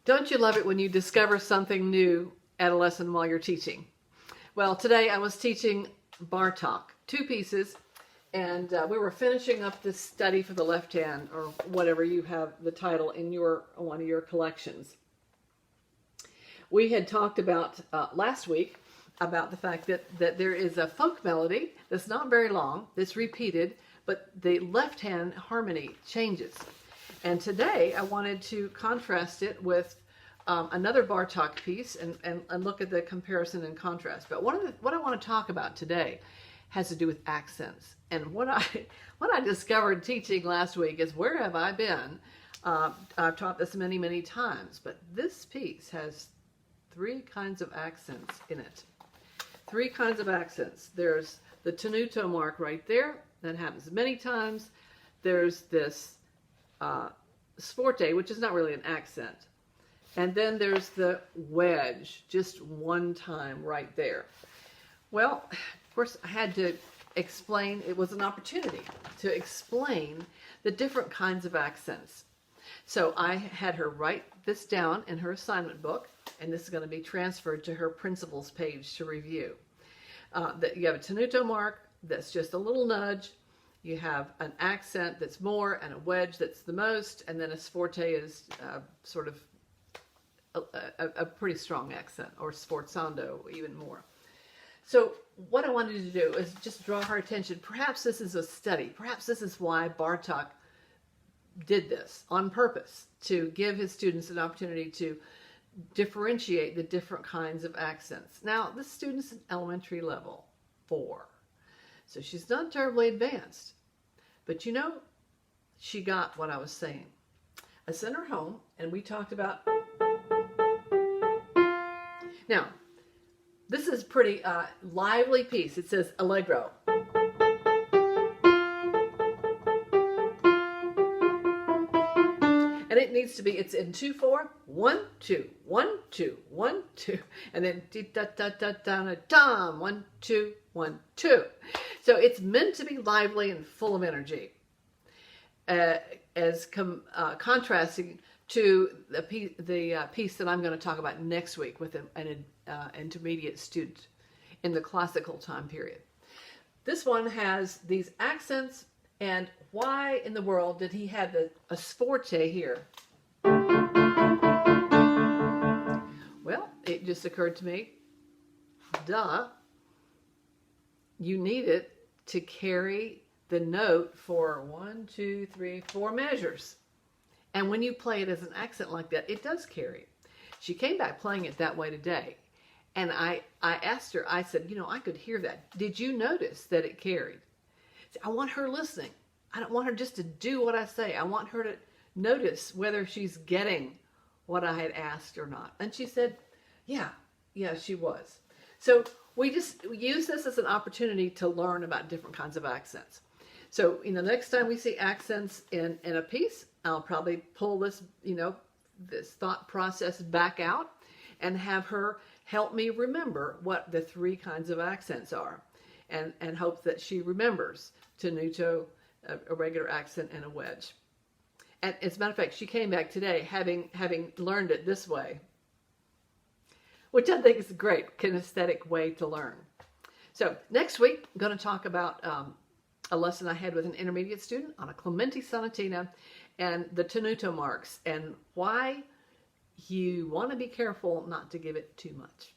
Don't you love it when you discover something new at a lesson while you're teaching? Well, today I was teaching Bartok, 2 pieces, and we were finishing up this study for the left hand, or whatever you have the title in one of your collections. We had talked about last week about the fact that there is a folk melody that's not very long, that's repeated, but the left hand harmony changes. And today I wanted to contrast it with another Bartok piece and look at the comparison and contrast. But what I want to talk about today has to do with accents. And what I discovered teaching last week is, where have I been? I've taught this many times, but this piece has 3 kinds of accents in it. 3 kinds of accents. There's the tenuto mark right there. That happens many times. There's this sforte, which is not really an accent. And then there's the wedge, just one time right there. Well, of course, I had to explain, it was an opportunity to explain the different kinds of accents. So I had her write this down in her assignment book, and this is going to be transferred to her principles page to review. You have a tenuto mark that's just a little nudge. You have an accent that's more, and a wedge that's the most, and then a sforte is sort of a pretty strong accent, or sforzando even more. So what I wanted to do is just draw her attention. Perhaps this is a study. Perhaps this is why Bartok did this on purpose, to give his students an opportunity to differentiate the different kinds of accents. Now, this student's in elementary level 4, so she's not terribly advanced, but you know, she got what I was saying. I sent her home and we talked about. Now, this is pretty lively piece. It says allegro. And it needs to be, it's in 2/4, 1 2 1 2 1 2, and then da da da da da 1 2 1 2. So it's meant to be lively and full of energy, as contrasting to the piece that I'm going to talk about next week with an intermediate student in the classical time period. This one has these accents. And why in the world did he have a sforte here? Well, it just occurred to me, duh, you need it to carry the note for 1 2 3 4 measures. And when you play it as an accent like that, it does carry. She came back playing it that way today. And I asked her, I said, you know, I could hear that. Did you notice that it carried? I want her listening. I don't want her just to do what I say. I want her to notice whether she's getting what I had asked or not. And she said, yeah, she was. So we use this as an opportunity to learn about different kinds of accents. So, next time we see accents in a piece, I'll probably pull this, this thought process back out and have her help me remember what the 3 kinds of accents are, and hope that she remembers tenuto, a regular accent, and a wedge. And as a matter of fact, she came back today having learned it this way, which I think is a great kinesthetic way to learn. So next week, I'm going to talk about a lesson I had with an intermediate student on a Clementi sonatina and the tenuto marks, and why you want to be careful not to give it too much.